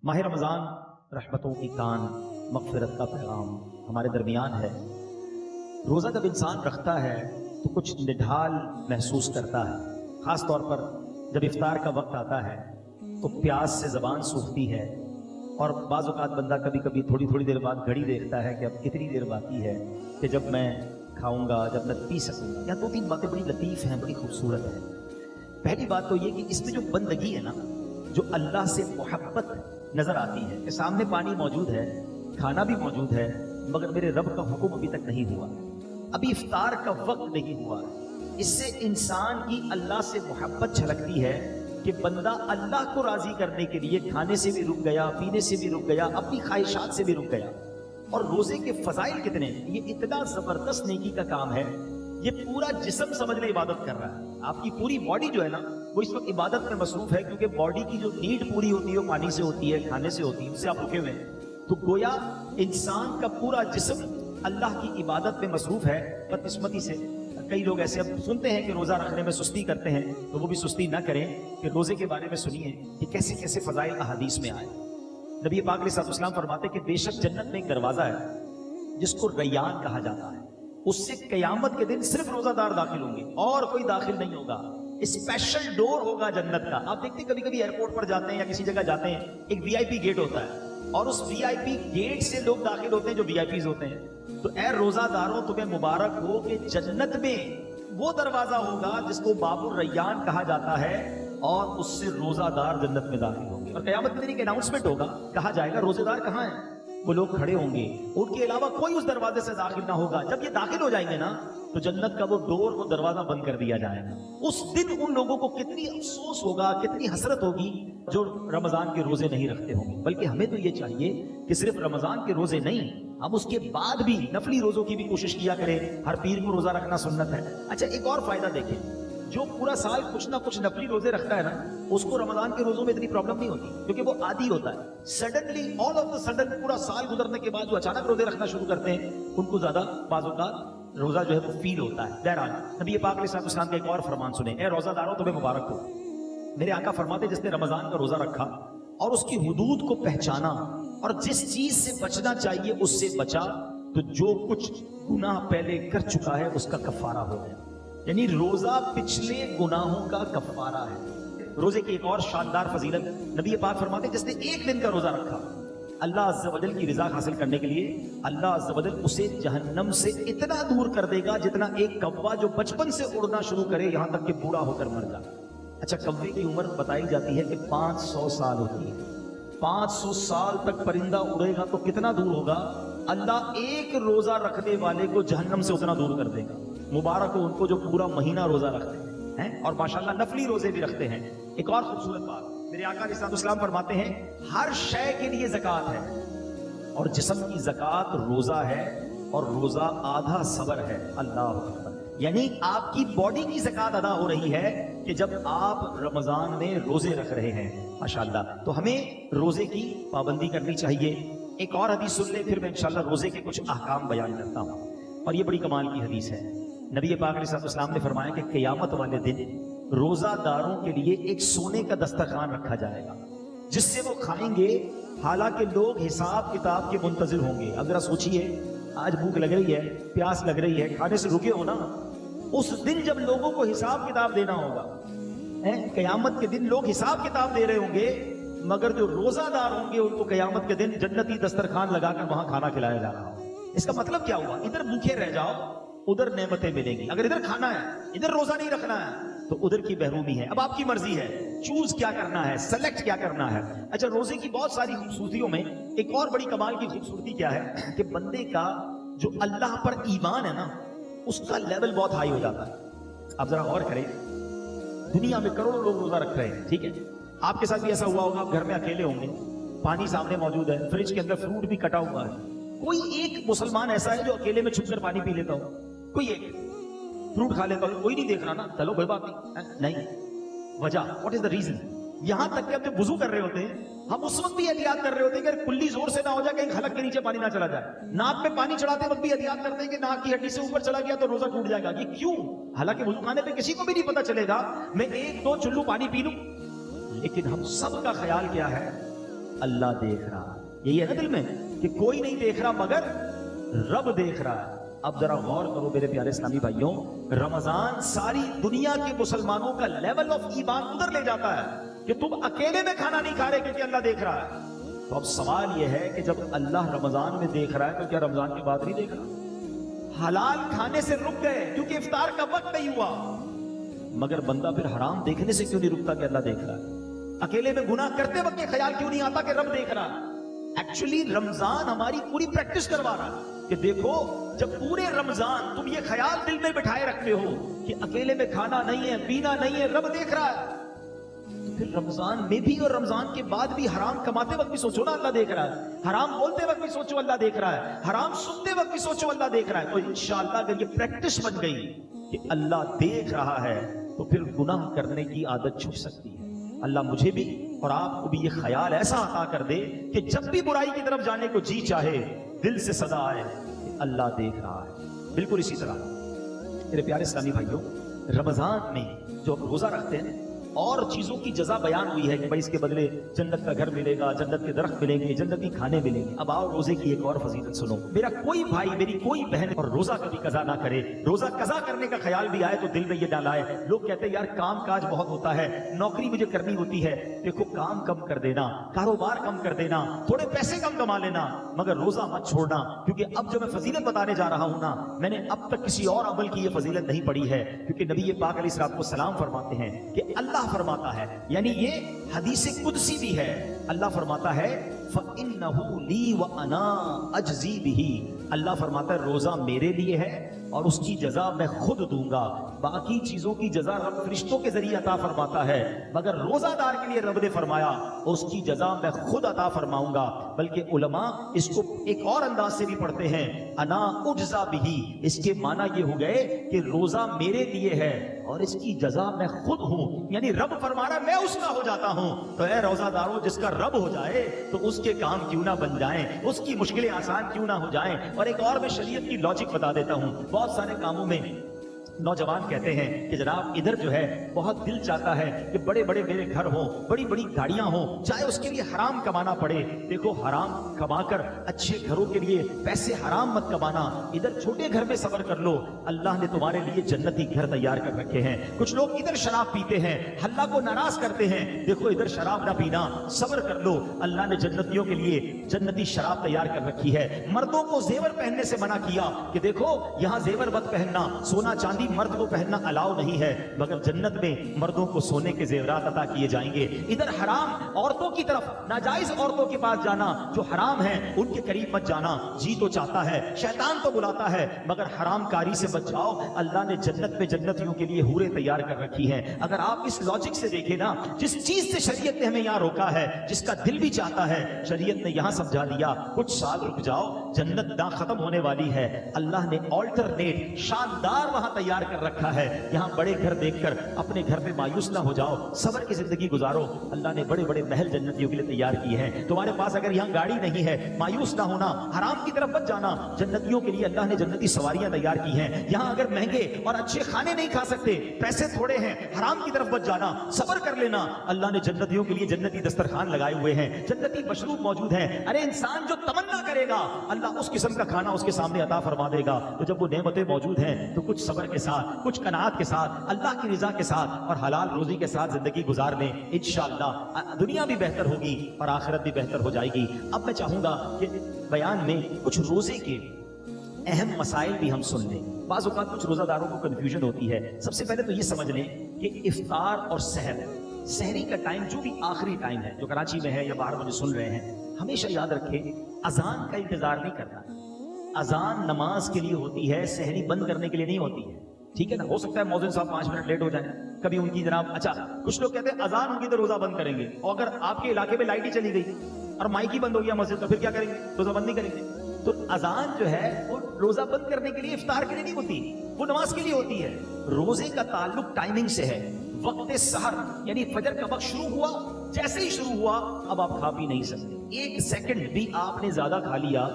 माह रमज़ान रहमतों की कान, मग़फ़िरत का पैगाम हमारे दरमियान है। रोज़ा जब इंसान रखता है तो कुछ निढाल महसूस करता है, ख़ास तौर पर जब इफ्तार का वक्त आता है तो प्यास से ज़बान सूखती है और बाज़ औक़ात बंदा कभी कभी थोड़ी थोड़ी देर बाद घड़ी देखता है कि अब कितनी देर बाकी है कि जब मैं खाऊंगा, जब मैं पी सकूँगा। या दो तीन बातें बड़ी लतीफ़ हैं, बड़ी खूबसूरत हैं। पहली बात तो ये कि इसमें जो बंदगी है ना, जो अल्लाह से मोहब्बत नजर आती है कि सामने पानी मौजूद है, खाना भी मौजूद है, मगर मेरे रब का हुक्म अभी तक नहीं हुआ, अभी इफ्तार का वक्त नहीं हुआ। इससे इंसान की अल्लाह से मोहब्बत छलकती है कि बंदा अल्लाह को राजी करने के लिए खाने से भी रुक गया, पीने से भी रुक गया, अपनी ख्वाहिशात से भी रुक गया। और रोजे के फजाइल कितने, ये इतना जबरदस्त नेकी का काम है। ये पूरा जिस्म समझ ले इबादत कर रहा है। आपकी पूरी बॉडी जो है ना, वो इस वक्त इबादत में मसरूफ है, क्योंकि बॉडी की जो नीड पूरी होती है वो पानी से होती है, खाने से होती है, उससे आप रुके हुए हैं। तो गोया इंसान का पूरा जिस्म अल्लाह की इबादत में मसरूफ है। बदकिस्मती से कई लोग ऐसे अब सुनते हैं कि रोजा रखने में सुस्ती करते हैं, तो वो भी सुस्ती ना करें कि रोजे के बारे में सुनिए कि कैसे कैसे फजाइल अहादीस में आए। नबी पाक अलैहिस्सलाम फरमाते कि बेशक जन्नत में एक दरवाजा है जिसको रैयान कहा जाता है, उससे कयामत के दिन सिर्फ रोजादार दाखिल होंगे और कोई दाखिल नहीं होगा। स्पेशल डोर होगा जन्नत का। आप देखते कभी कभी एयरपोर्ट पर जाते हैं या किसी जगह जाते हैं, एक वीआईपी गेट होता है और उस वीआईपी गेट से लोग दाखिल होते हैं जो वीआईपीज होते हैं। तो ए रोजादारों, तुम्हें मुबारक हो कि जन्नत में वो दरवाजा होगा जिसको बाबुर रैयान कहा जाता है और उससे रोजादार जन्नत में दाखिल होंगे। और कयामत के दिन एक अनाउंसमेंट होगा, कहा जाएगा रोजेदार कहाँ हैं? वो लोग खड़े होंगे, उनके अलावा कोई उस दरवाजे से दाखिल ना होगा। जब ये दाखिल हो जाएंगे ना, तो जन्नत का वो डोर, वो दरवाजा बंद कर दिया जाएगा। उस दिन उन लोगों को कितनी अफसोस होगा, कितनी हसरत होगी जो रमजान के रोजे नहीं रखते होंगे। बल्कि हमें तो ये चाहिए कि सिर्फ रमजान के रोजे नहीं, हम उसके बाद भी नफली रोजों की भी कोशिश किया करें। हर पीर को रोजा रखना सुन्नत है। अच्छा, एक और फायदा देखें, जो पूरा साल कुछ ना कुछ नफली रोजे रखता है ना, उसको रमजान के रोजों में इतनी प्रॉब्लम नहीं होती, क्योंकि वो आदी होता है। Suddenly all of the sudden पूरा साल गुजरने के बाद जो अचानक रोजे रखना शुरू करते हैं, उनको ज्यादा बाजों का रोजा जो है वो फील होता है। बहरहाल नबी पाक अलैहिस्सलाम का एक और फरमान सुने, ए रोजादारों तुम्हें मुबारक हो। मेरे आका फरमाते जिसने रमजान का रोजा रखा और उसकी हुदूद को पहचाना और जिस चीज से बचना चाहिए उससे बचा, तो जो कुछ गुनाह पहले कर चुका है उसका कफारा हो गया। यानी रोजा पिछले गुनाहों का कफारा है। रोजे की एक और शानदार फजीलत, नबी पाक फरमाते जिसने एक दिन का रोजा रखा, अल्लाह अज़्ज़ व जल की रिज़ा हासिल करने के लिए अल्लाह अज़्ज़ व जल उसे जहन्नम से इतना दूर कर देगा जितना एक कौवा जो बचपन से उड़ना शुरू करे यहां तक कि बूढ़ा होकर मर जाए। अच्छा, कौवे की उम्र बताई जाती है कि 500 साल होती है। 500 साल तक परिंदा उड़ेगा तो कितना दूर होगा? अल्लाह एक रोजा रखने वाले को जहन्नम से उतना दूर कर देगा। मुबारक हो उनको जो पूरा महीना रोजा रखते हैं और माशाल्लाह नफली रोजे भी रखते हैं। एक और खूबसूरत बात, मेरे आका अलैहिस्सलाम फरमाते हैं हर शय के लिए ज़कात है और जिस्म की ज़कात रोजा है और रोजा आधा सबर है। अल्लाह अकबर। यानी आपकी बॉडी की ज़कात अदा हो रही है कि जब आप रमजान में रोजे रख रहे हैं। माशाल्लाह, तो हमें रोजे की पाबंदी करनी चाहिए। एक और हदीस सुन ले, फिर मैं इंशाल्लाह रोजे के कुछ अहकाम बयान करता हूँ। और ये बड़ी कमाल की हदीस है। नबी पाक अलैहिस्सलाम ने फरमाया कि क़यामत वाले दिन रोजादारों के लिए एक सोने का दस्तरखान रखा जाएगा जिससे वो खाएंगे, हालांकि लोग हिसाब किताब के मुंतजिर होंगे। अगर सोचिए, आज भूख लग रही है, प्यास लग रही है, खाने से रुके हो ना, उस दिन जब लोगों को हिसाब किताब देना होगा, क़यामत के दिन लोग हिसाब किताब दे रहे होंगे, मगर जो रोजादार होंगे उनको क़यामत के दिन जन्नती दस्तरखान लगाकर वहां खाना खिलाया जा रहा हो। इसका मतलब क्या हुआ? इधर भूखे रह जाओ, उधर नेमतें मिलेंगी। अगर इधर खाना है, इधर रोजा नहीं रखना है, तो उधर की महरूमी है। अब आपकी मर्जी है, चूज क्या करना है, सेलेक्ट क्या करना है। अच्छा, रोजे की बहुत सारी खूबसूरतियों में एक और बड़ी कमाल की खूबसूरती क्या है कि बंदे का जो अल्लाह पर ईमान है ना, उसका लेवल बहुत हाई हो जाता है। आप जरा गौर करें, दुनिया में करोड़ों लोग रोजा रख रहे हैं, ठीक है? आपके साथ भी ऐसा हुआ होगा, आप घर में अकेले होंगे, पानी सामने मौजूद है, फ्रिज के अंदर फ्रूट भी कटा हुआ है। कोई एक मुसलमान ऐसा है जो अकेले में छुपकर पानी पी लेता हो? कोई एक फ्रूट खा लेता हो? कोई नहीं देख रहा ना, चलो कोई बात नहीं। वजह, व्हाट इज द रीजन? यहां तक कि आप जब वुजू कर रहे होते हैं, हम उस वक्त भी एहतियात कर रहे होते हैं कि कुल्ली जोर से ना हो जाए, कहीं खलक के नीचे पानी ना चला जाए। नाक में पानी चढ़ाते वक्त भी एहतियात करते हैं कि नाक की हड्डी से ऊपर चला गया तो रोजा टूट जाएगा। ये क्यों? हालांकि वुजू खाने पे किसी को भी नहीं पता चलेगा मैं एक दो चुल्लू पानी पी लूं, लेकिन हम सब का ख्याल क्या है اللہ دیکھ رہا ہے. یہی ہے نا دل میں کہ کوئی نہیں دیکھ رہا مگر رب دیکھ رہا ہے. اب ذرا غور کرو میرے پیارے اسلامی بھائیوں, رمضان ساری دنیا کے مسلمانوں کا لیول آف ایمان ادھر لے جاتا ہے کہ تم اکیلے میں کھانا نہیں کھا رہے کیونکہ اللہ دیکھ رہا ہے. تو اب سوال یہ ہے کہ جب اللہ رمضان میں دیکھ رہا ہے تو کیا رمضان کے بعد نہیں دیکھ رہا؟ حلال کھانے سے رک گئے کیونکہ افطار کا وقت نہیں ہوا, مگر بندہ پھر حرام دیکھنے سے کیوں نہیں رکتا کہ اللہ دیکھ رہا ہے؟ اکیلے میں گناہ کرتے وقت یہ خیال کیوں نہیں آتا کہ رب دیکھ رہا ہے؟ ایکچولی رمضان ہماری پوری پریکٹس کروا رہا ہے کہ دیکھو جب پورے رمضان تم یہ خیال دل میں بٹھائے رکھتے ہو کہ اکیلے میں کھانا نہیں ہے, پینا نہیں ہے, رب دیکھ رہا ہے, تو پھر رمضان میں بھی اور رمضان کے بعد بھی حرام کماتے وقت بھی سوچو نا اللہ دیکھ رہا ہے, حرام بولتے وقت بھی سوچو اللہ دیکھ رہا ہے, حرام سنتے وقت بھی سوچو اللہ دیکھ رہا ہے. تو انشاءاللہ اگر یہ پریکٹس بن گئی کہ اللہ دیکھ رہا ہے تو پھر گناہ کرنے کی عادت چھوٹ سکتی ہے. اللہ مجھے بھی اور آپ کو بھی یہ خیال ایسا عطا کر دے کہ جب بھی برائی کی طرف جانے کو جی چاہے دل سے صدا آئے کہ اللہ دیکھ رہا ہے. بالکل اسی طرح میرے پیارے اسلامی بھائیوں, رمضان میں جو روزہ رکھتے ہیں اور چیزوں کی جزا بیان ہوئی ہے کہ بھائی اس کے بدلے جنت کا گھر ملے گا, جنت کے درخت ملیں گے, جنتی کھانے ملیں گے. اب آؤ روزے کی ایک اور فضیلت سنو. میرا کوئی بھائی, میری کوئی بہن اور روزہ کبھی قضا نہ کرے, روزہ قضا کرنے کا خیال بھی آئے تو دل میں یہ نہ لائے. لوگ کہتے ہیں یار کام کاج بہت ہوتا ہے, نوکری مجھے کرنی ہوتی ہے. دیکھو کام کم کر دینا, کاروبار کم کر دینا, تھوڑے پیسے کم کما لینا, مگر روزہ مت چھوڑنا. کیونکہ اب جو میں فضیلت بتانے جا رہا ہوں نا, میں نے اب تک کسی اور عمل کی یہ فضیلت نہیں پڑھی ہے. کیونکہ نبی پاک علیہ الصلوۃ والسلام فرماتے ہیں کہ اللہ فرماتا ہے, یعنی یہ حدیث قدسی بھی ہے, اللہ فرماتا ہے فَإِنَّهُ لِي وَأَنَا أَجْزِي بِهِ. اللہ فرماتا ہے روزہ میرے لیے ہے اور اس کی جزا میں خود دوں گا. باقی چیزوں کی جزا رب فرشتوں کے ذریعے عطا فرماتا ہے, مگر روزہ دار کے لیے رب نے فرمایا اس کی جزا میں خود عطا فرماؤں گا. بلکہ علماء اس کو ایک اور انداز سے بھی پڑھتے ہیں, انا اجزا بہی. اس کے معنی یہ ہو گئے کہ روزہ میرے لیے ہے اور اس کی جزا میں خود ہوں. یعنی رب فرما رہا میں اس کا ہو جاتا ہوں. تو اے روزہ داروں, جس کا رب ہو جائے تو اس کے کام کیوں نہ بن جائیں, اس کی مشکلیں آسان کیوں نہ ہو جائیں. اور ایک اور میں شریعت کی لاجک بتا دیتا ہوں. بہت سارے کاموں میں نوجوان کہتے ہیں کہ جناب ادھر جو ہے بہت دل چاہتا ہے کہ بڑے بڑے میرے گھر ہوں, بڑی بڑی گاڑیاں ہوں, چاہے اس کے لیے حرام کمانا پڑے. دیکھو حرام کما کر اچھے گھروں کے لیے پیسے حرام مت کمانا, ادھر چھوٹے گھر میں صبر کر لو, اللہ نے تمہارے لیے جنتی گھر تیار کر رکھے ہیں. کچھ لوگ ادھر شراب پیتے ہیں, اللہ کو ناراض کرتے ہیں, دیکھو ادھر شراب نہ پینا, صبر کر لو, اللہ نے جنتیوں کے لیے جنتی شراب تیار کر رکھی ہے. مردوں کو زیور پہننے سے منع کیا کہ دیکھو یہاں زیور مت پہننا, سونا چاندی مرد کو پہننا الاؤ نہیں ہے, مگر جنت میں مردوں کو سونے کے زیورات عطا کیے جائیں گے. ادھر حرام عورتوں کی طرف, ناجائز عورتوں کے پاس جانا, جو حرام ہیں ان کے قریب مت جانا. جی تو چاہتا ہے, شیطان تو بلاتا ہے, مگر حرام کاری سے بچ جاؤ. اللہ نے جنت میں جنتیوں کے لیے حوریں تیار کر رکھی ہیں. اگر آپ اس لاجک سے دیکھیں نا, جس چیز سے شریعت نے ہمیں یہاں روکا ہے, جس کا دل بھی چاہتا ہے, شریعت نے یہاں سمجھا دیا کچھ سال رک جاؤ, جنت نہ ختم ہونے والی ہے. اللہ نے آلٹرنیٹ شاندار وہاں تیار کر رکھا ہے. یہاں بڑے گھر دیکھ کر اپنے گھر پہ مایوس نہ ہو جاؤ, صبر کی زندگی گزارو. اللہ نے بڑے بڑے محل جنتیوں کے لیے تیار کیے ہیں. تمہارے پاس اگر یہاں گاڑی نہیں ہے, مایوس نہ ہونا, حرام کی طرف مت جانا. جنتیوں کے لیے اللہ نے جنتی سواریاں تیار کی ہیں. یہاں اگر مہنگے اور اچھے کھانے نہیں کھا سکتے, پیسے تھوڑے ہیں, حرام کی طرف مت جانا, صبر کر لینا. اللہ نے جنتیوں کے لیے جنتی دسترخوان لگائے ہوئے ہیں, جنتی مشروب موجود ہیں. ارے انسان جو تمنا کرے گا اللہ اس قسم کا کھانا اس کے سامنے عطا فرما دے گا. تو جب وہ نعمتیں موجود ہیں تو کچھ صبر کے ساتھ, کچھ قناعت کے ساتھ, اللہ کی رضا کے ساتھ اور حلال روزی کے ساتھ زندگی گزار لیں. انشاءاللہ دنیا بھی بہتر ہوگی اور آخرت بھی بہتر ہو جائے گی. اب میں چاہوں گا کہ بیان میں کچھ روزے کے اہم مسائل بھی ہم سن لیں. بعض اوقات کچھ روزہ داروں کو کنفیوژن ہوتی ہے. سب سے پہلے تو یہ سمجھ لیں کہ افطار اور سحر, سحری کا ٹائم جو بھی آخری ٹائم ہے, جو کراچی میں ہے یا باہر مجھے سن رہے ہیں, ہمیشہ یاد رکھیں اذان کا انتظار نہیں کرنا. اذان نماز کے لیے ہوتی ہے, سحری بند کرنے کے لیے نہیں ہوتی ہے. ٹھیک ہے نا, ہو سکتا ہے مؤذن صاحب 5 منٹ لیٹ ہو جائیں, کبھی ان کی جناب, اچھا کچھ لوگ کہتے ہیں اذان ہوگی تو روزہ بند کریں گے, اور اگر آپ کے علاقے میں لائٹ ہی چلی گئی اور مائک ہی بند ہو گیا مسجد, تو پھر کیا کریں گے, روزہ بند نہیں کریں گے. تو اذان جو ہے وہ روزہ بند کرنے کے لیے, افطار کے لیے نہیں ہوتی, وہ نماز کے لیے ہوتی ہے. روزے کا تعلق ٹائمنگ سے ہے. وقت سحر یعنی فجر کا وقت شروع ہوا, جیسے ہی شروع ہوا اب آپ کھا پی نہیں سکتے. 1 سیکنڈ بھی آپ نے زیادہ کھا لیا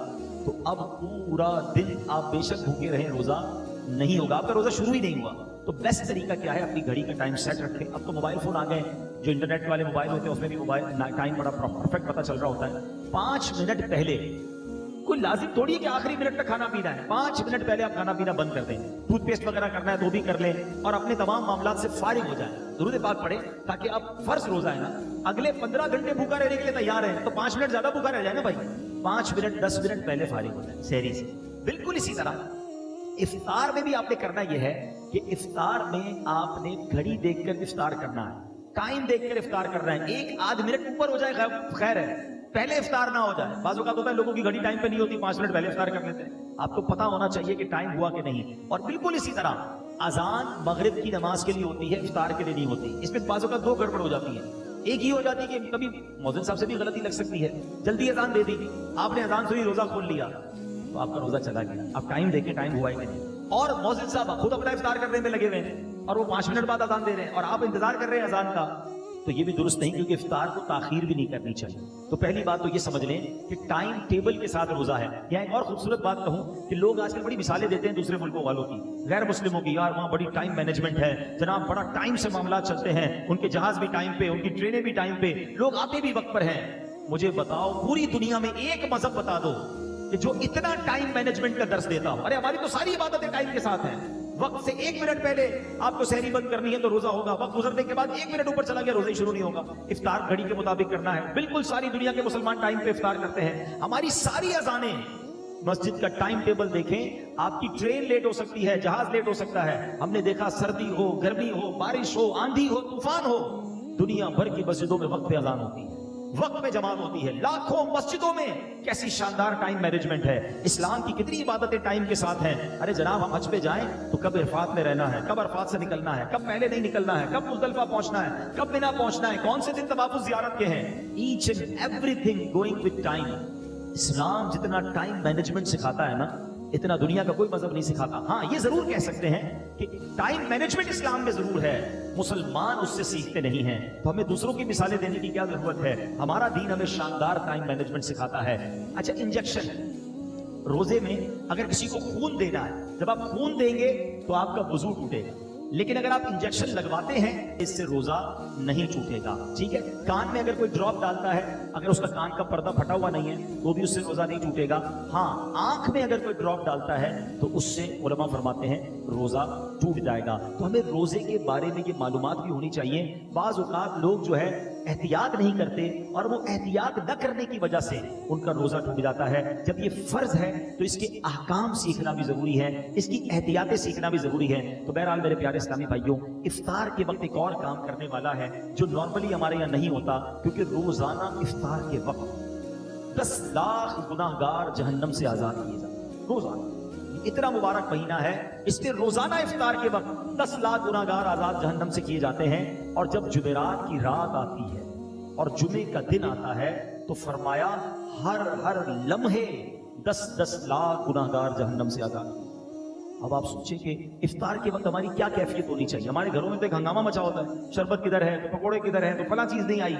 تو اب پورا دن آپ بے شک بھوکے رہیں, روزہ نہیں ہوگا, آپ کا روزہ شروع ہی نہیں ہوا. تو بیسٹ طریقہ کیا ہے, اپنی گھڑی کا ٹائم سیٹ رکھیں. اب تو موبائل فون آ گئے, जो इंटरनेट वाले मोबाइल होते हैं उसमें भी मोबाइल टाइम बड़ा परफेक्ट पता चल रहा होता है। 5 मिनट पहले, कोई लाजिम थोड़ी है कि आखिरी मिनट तक खाना पीना है, 5 मिनट पहले आप खाना पीना बंद कर दें। टूथपेस्ट वगैरह करना है तो भी कर लें और अपने तमाम मामलात से फारिग हो जाए, दुरूद पाक पढ़े, ताकि आप फर्ज रोजा है ना अगले 15 घंटे भूखा रहने के लिए तैयार है, तो 5 मिनट ज्यादा भूखा रह जाए ना भाई, 5 मिनट 10 मिनट पहले फारिग हो जाए सहरी से। बिल्कुल इसी तरह इफ्तार में भी आपने करना यह है कि इफ्तार में आपने घड़ी देखकर इफ्तार करना है, टाइम देखकर इफ्तार करना है। 1 आध मिनट ऊपर हो जाए खैर है, पहले इफ्तार ना हो जाए। बाज़ औक़ात होता है लोगों की घड़ी टाइम पे नहीं होती, 5 मिनट पहले इफ्तार कर लेते हैं। आपको पता होना चाहिए कि टाइम हुआ कि नहीं। और बिल्कुल इसी तरह अजान मगरिब की नमाज के लिए होती है, इफ्तार के लिए नहीं होती। इसमें बाज़ औक़ात 2 गड़बड़ हो जाती है। एक ही हो जाती है कि कभी मौज़िन साहब से भी गलती लग सकती है, जल्दी अजान दे दी, आपने अजान से ही रोजा खोल लिया तो आपका रोजा चला गया। आप टाइम देखें, टाइम हुआ ही नहीं, और मौज़िन साहब खुद अपना इफ्तार करने में लगे हुए हैं और वो 5 मिनट बाद अजान दे रहे हैं और आप इंतजार कर रहे हैं अजान का, तो ये भी दुरुस्त नहीं, क्योंकि इफ्तार को ताखीर भी नहीं करनी चाहिए। तो पहली बात तो ये समझ लें कि टाइम टेबल के साथ रोजा है। यहाँ एक और खूबसूरत बात कहूँ कि लोग आजकल बड़ी मिसालें देते हैं दूसरे मुल्कों वालों की, गैर मुस्लिमों की, यार वहाँ बड़ी टाइम मैनेजमेंट है जनाब, बड़ा टाइम से मामला चलते हैं, उनके जहाज भी टाइम पे, उनकी ट्रेनें भी टाइम पे, लोग आते भी वक्त पर हैं। मुझे बताओ पूरी दुनिया में एक मजहब बता दो कि जो इतना टाइम मैनेजमेंट का दर्स देता हो। अरे हमारी तो सारी इबादतें टाइम के साथ हैं, वक्त से 1 मिनट पहले आपको सहरी बंद करनी है तो रोजा होगा, वक्त गुजरने के बाद 1 मिनट ऊपर चला गया रोजा ही शुरू नहीं होगा। इफ्तार घड़ी के मुताबिक करना है। बिल्कुल सारी दुनिया के मुसलमान टाइम पे इफ्तार करते हैं। हमारी सारी अजानें, मस्जिद का टाइम टेबल देखें, आपकी ट्रेन लेट हो सकती है, जहाज लेट हो सकता है। हमने देखा सर्दी हो, गर्मी हो, बारिश हो, आंधी हो, तूफान हो, दुनिया भर की मस्जिदों में वक्त पे अजान होती है, वक्त में जमात होती है। लाखों मस्जिदों में कैसी शानदार टाइम मैनेजमेंट है। इस्लाम की कितनी इबादतें टाइम के साथ हैं। अरे जनाब हम हज पे जाएं तो कब इरफात में रहना है, कब अरफात से निकलना है, कब पहले नहीं निकलना है, कब मुज़दलिफा पहुंचना है, कब मिना पहुंचना है, कौन से दिन तवाफ़ुज़ ज़ियारत के हैं। Each and everything going with time. इस्लाम जितना टाइम मैनेजमेंट सिखाता है ना, इतना दुनिया का कोई मजहब नहीं सिखाता। हाँ ये जरूर कह सकते हैं कि टाइम मैनेजमेंट इस्लाम में जरूर है, मुसलमान उससे सीखते नहीं हैं। तो हमें दूसरों की मिसालें देने की क्या जरूरत है, हमारा दीन हमें शानदार टाइम मैनेजमेंट सिखाता है। अच्छा इंजेक्शन, रोजे में अगर किसी को खून देना है, जब आप खून देंगे तो आपका वुजू टूटेगा, लेकिन अगर आप इंजेक्शन लगवाते हैं इससे रोजा नहीं टूटेगा, ठीक है। कान में अगर कोई ड्रॉप डालता है, अगर उसका कान का पर्दा फटा हुआ नहीं है तो भी उससे रोजा नहीं टूटेगा। हाँ आंख में अगर कोई ड्रॉप डालता है तो उससे उलमा फरमाते हैं रोजा टूट जाएगा। तो हमें रोजे के बारे में ये मालूमात भी होनी चाहिए। बाज़ औक़ात लोग जो है एहतियात नहीं करते और वो एहतियात न करने की वजह से उनका रोजा टूट जाता है। जब ये फर्ज है तो इसके अहकाम सीखना भी जरूरी है, इसकी एहतियातें सीखना भी जरूरी है। तो बहरहाल मेरे प्यारे इस्लामी भाइयों, इफ्तार के वक्त एक और काम करने वाला है जो नॉर्मली हमारे यहाँ नहीं होता, क्योंकि रोजाना इफ्तार के वक्त 10 लाख गुनाहगार जहन्नम से आजाद किए जाते हैं। रोजाना इतना मुबारक महीना है, इसलिए रोजाना इफ्तार के वक्त 10 लाख गुनाहगार आजाद जहन्नम से किए जाते हैं। और जब जुमेरात की रात आती है और जुमे का दिन आता है तो फरमाया हर लम्हे 10-10 लाख गुनाहगार जहन्नम से आजाद। अब आप सोचें कि इफ्तार के वक्त हमारी क्या कैफियत होनी चाहिए। हमारे घरों में तो एक हंगामा मचा होता है, शरबत किधर है, तो पकोड़े किधर है, तो फला चीज नहीं आई।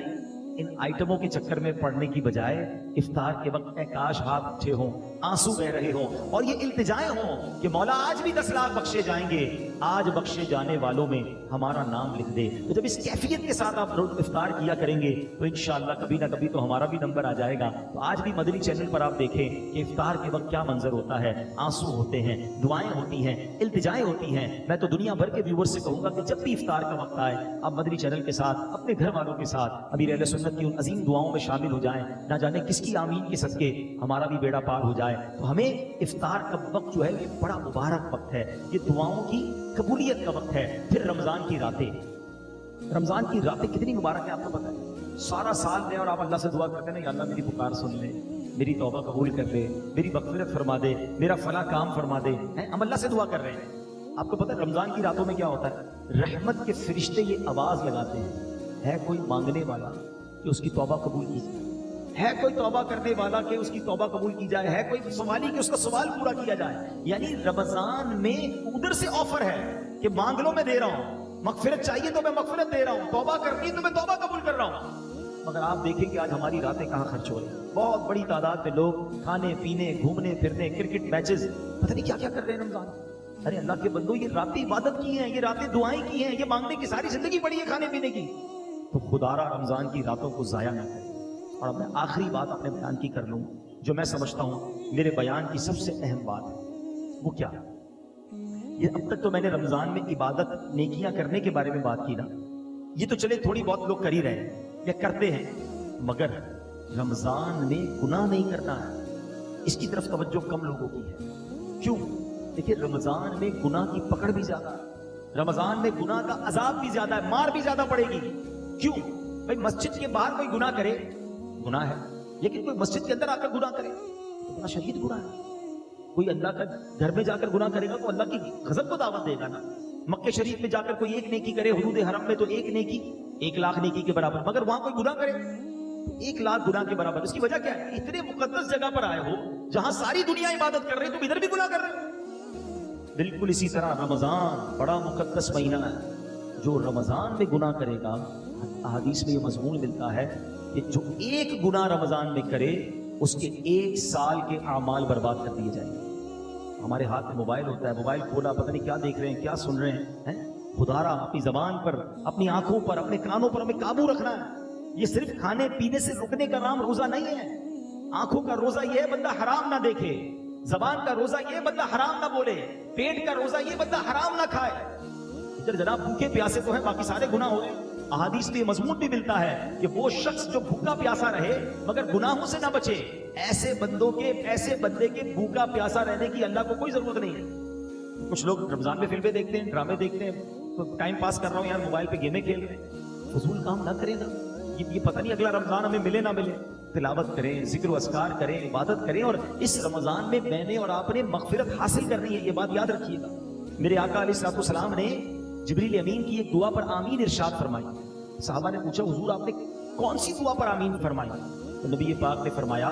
इन आइटमों के चक्कर में पड़ने की बजाय इफ्तार के वक्त काश हाथ उठे हों, आंसू बह रहे हों और ये इल्तिजाएं हों कि मौला आज भी 10 लाख बख्शे जाएंगे, आज बख्शे जाने वालों में हमारा नाम लिख दे। तो जब इस कैफियत के साथ आप इफ्तार किया करेंगे तो इंशाअल्लाह कभी ना कभी तो हमारा भी नंबर आ जाएगा। तो आज भी मदनी चैनल पर आप देखें कि इफ्तार के वक्त क्या मंजर होता है। आंसू होते हैं, दुआएं होती हैं, इल्तिजाएं होती हैं। मैं तो दुनिया भर के व्यूअर्स से कहूंगा कि जब भी इफ्तार का वक्त आए आप मदनी चैनल के साथ, अपने घर वालों के साथ अमीर अहले सुन्नत की उन अजीम दुआओं में शामिल हो जाएं। ना जाने किसकी आमीन के सदके हमारा भी बेड़ा पार हो जाए। तो हमें इफ्तार का वक्त जो है ये बड़ा मुबारक वक्त है, ये दुआओं की कबूलियत का वक्त है। फिर रमजान की रातें, रमजान की रातें कितनी मुबारक है आपको पता है। सारा साल में और आप अल्लाह से दुआ करते हैं ना, अल्लाह मेरी पुकार सुन ले, मेरी तौबा कबूल कर ले, मेरी मग़फ़िरत फरमा दे, मेरा फला काम फरमा दे, हम अल्लाह से दुआ कर रहे हैं। आपको पता है रमजान की रातों में क्या होता है, रहमत के फरिश्ते ये आवाज लगाते हैं, है कोई मांगने वाला कि उसकी तौबा कबूल की जाए, है कोई तौबा करने वाला कि उसकी तौबा कबूल की जाए, है कोई सवाली कि उसका सवाल पूरा किया जाए। यानी रमजान में उधर से ऑफर है कि मांग लो मैं दे रहा हूं, मग़फ़िरत चाहिए तो मैं मग़फ़िरत दे रहा हूं, तौबा करनी है तो मैं तौबा कबूल कर रहा हूं। मगर आप देखें कि आज हमारी रातें कहां खर्च हो रही हैं। बहुत बड़ी तादाद में लोग खाने पीने, घूमने फिरने, क्रिकेट मैचेस, पता नहीं क्या क्या कर रहे हैं रमजान। अरे अल्लाह के बंदो, ये रातें इबादत की हैं, ये रातें दुआएं की हैं, ये मांगने की सारी जिंदगी पड़ी है खाने पीने की। تو خدارا رمضان کی راتوں کو ضائع نہ کرے۔ اور اب میں آخری بات اپنے بیان کی کر لوں، جو میں سمجھتا ہوں میرے بیان کی سب سے اہم بات ہے، وہ کیا؟ یہ اب تک تو میں نے رمضان میں عبادت نیکیاں کرنے کے بارے میں بات کی نا، یہ تو چلے تھوڑی بہت لوگ کر ہی رہے ہیں یا کرتے ہیں، مگر رمضان میں گناہ نہیں کرنا ہے، اس کی طرف توجہ کم لوگوں کی ہے۔ کیوں؟ دیکھیں رمضان میں گناہ کی پکڑ بھی زیادہ ہے، رمضان میں گناہ کا عذاب بھی زیادہ ہے، مار بھی زیادہ پڑے گی۔ کیوں؟ بھائی مسجد کے باہر کوئی گناہ کرے گناہ ہے، لیکن کوئی مسجد کے اندر آ کر گناہ کرے تو گناہ شدید گناہ ہے۔ کوئی اللہ کا گھر میں جا کر گناہ کرے گا تو اللہ کی غضب کو دعوت دے گا نا۔ مکہ شریف میں جا کر کوئی ایک نیکی کرے، حدود حرم میں تو ایک نیکی 1,00,000 نیکی کے برابر، مگر وہاں کوئی گناہ کرے 1,00,000 گناہ کے برابر۔ اس کی وجہ کیا ہے؟ اتنے مقدس جگہ پر آئے ہو جہاں ساری دنیا عبادت کر رہے تم ادھر بھی گناہ کر رہے ہو۔ بالکل اسی طرح رمضان بڑا مقدس مہینہ ہے، جو رمضان میں گناہ کرے گا، احادیث میں یہ مضمون ملتا ہے کہ جو ایک گناہ رمضان میں کرے اس کے 1 سال کے اعمال برباد کر دیے جائیں گے۔ ہمارے ہاتھ میں موبائل ہوتا ہے، موبائل کھولا پتہ نہیں کیا دیکھ رہے ہیں، کیا سن رہے ہیں۔ خدارا اپنی زبان پر، اپنی آنکھوں پر، اپنے کانوں پر ہمیں قابو رکھنا ہے۔ یہ صرف کھانے پینے سے رکنے کا نام روزہ نہیں ہے۔ آنکھوں کا روزہ یہ ہے بندہ حرام نہ دیکھے، زبان کا روزہ یہ بندہ حرام نہ بولے، پیٹ کا روزہ یہ بندہ حرام نہ کھائے۔ ادھر جناب بھوکے پیاسے تو ہیں، باقی سارے گناہ ہو گئے۔ احادیث میں یہ مضمون بھی ملتا ہے کہ وہ شخص جو بھوکا پیاسا رہے مگر گناہوں سے نہ بچے، ایسے بندے کے بھوکا پیاسا رہنے کی اللہ کو کوئی ضرورت نہیں ہے۔ کچھ لوگ رمضان میں فلمیں دیکھتے ہیں، ڈرامے دیکھتے ہیں، تو ٹائم پاس کر رہا ہوں یار، موبائل پہ گیمیں کھیل رہے ہیں۔ فضول کام نہ کریں نا، یہ پتہ نہیں اگلا رمضان ہمیں ملے نہ ملے۔ تلاوت کریں، ذکر و اذکار کریں، عبادت کریں، اور اس رمضان میں میں نے اور آپ نے مغفرت حاصل کرنی ہے، یہ بات یاد رکھیے گا۔ میرے آقا علیہ الصلوۃ والسلام نے جبریل امین کی ایک دعا پر آمین ارشاد فرمائی۔ صحابہ نے پوچھا حضور آپ نے کون سی دعا پر آمین فرمائی؟ تو نبی پاک نے فرمایا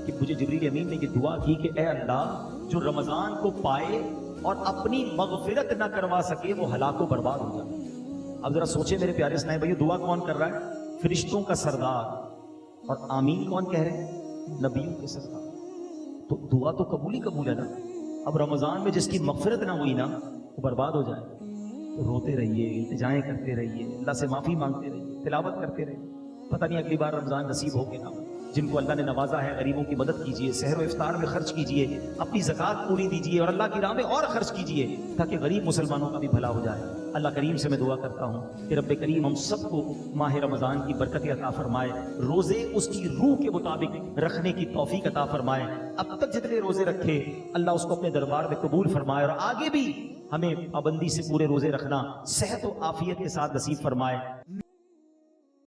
کہ مجھے جبریل امین نے یہ دعا کی کہ اے اللہ، جو رمضان کو پائے اور اپنی مغفرت نہ کروا سکے وہ ہلاک و برباد ہو جائے۔ اب ذرا سوچے میرے پیارے اسلام بھائی، دعا کون کر رہا ہے؟ فرشتوں کا سردار، اور آمین کون کہہ رہے ہیں؟ نبیوں کے سردار۔ تو دعا تو قبول ہی قبول ہے نا۔ اب رمضان میں جس کی مغفرت نہ ہوئی نا وہ برباد ہو جائے، تو روتے رہیے، التجائیں کرتے رہیے، اللہ سے معافی مانگتے رہیے، تلاوت کرتے رہیے، پتہ نہیں اگلی بار رمضان نصیب ہو کے نہ۔ جن کو اللہ نے نوازا ہے غریبوں کی مدد کیجیے، سحر و افطار میں خرچ کیجیے، اپنی زکوٰۃ پوری دیجیے اور اللہ کی راہ میں اور خرچ کیجیے تاکہ غریب مسلمانوں کا بھی بھلا ہو جائے۔ اللہ کریم سے میں دعا کرتا ہوں کہ رب کریم ہم سب کو ماہ رمضان کی برکت عطا فرمائے، روزے اس کی روح کے مطابق رکھنے کی توفیق عطا فرمائے۔ اب تک جتنے روزے رکھے اللہ اس کو اپنے دربار میں قبول فرمائے، اور آگے بھی ہمیں پابندی سے پورے روزے رکھنا صحت و عافیت کے ساتھ نصیب فرمائے۔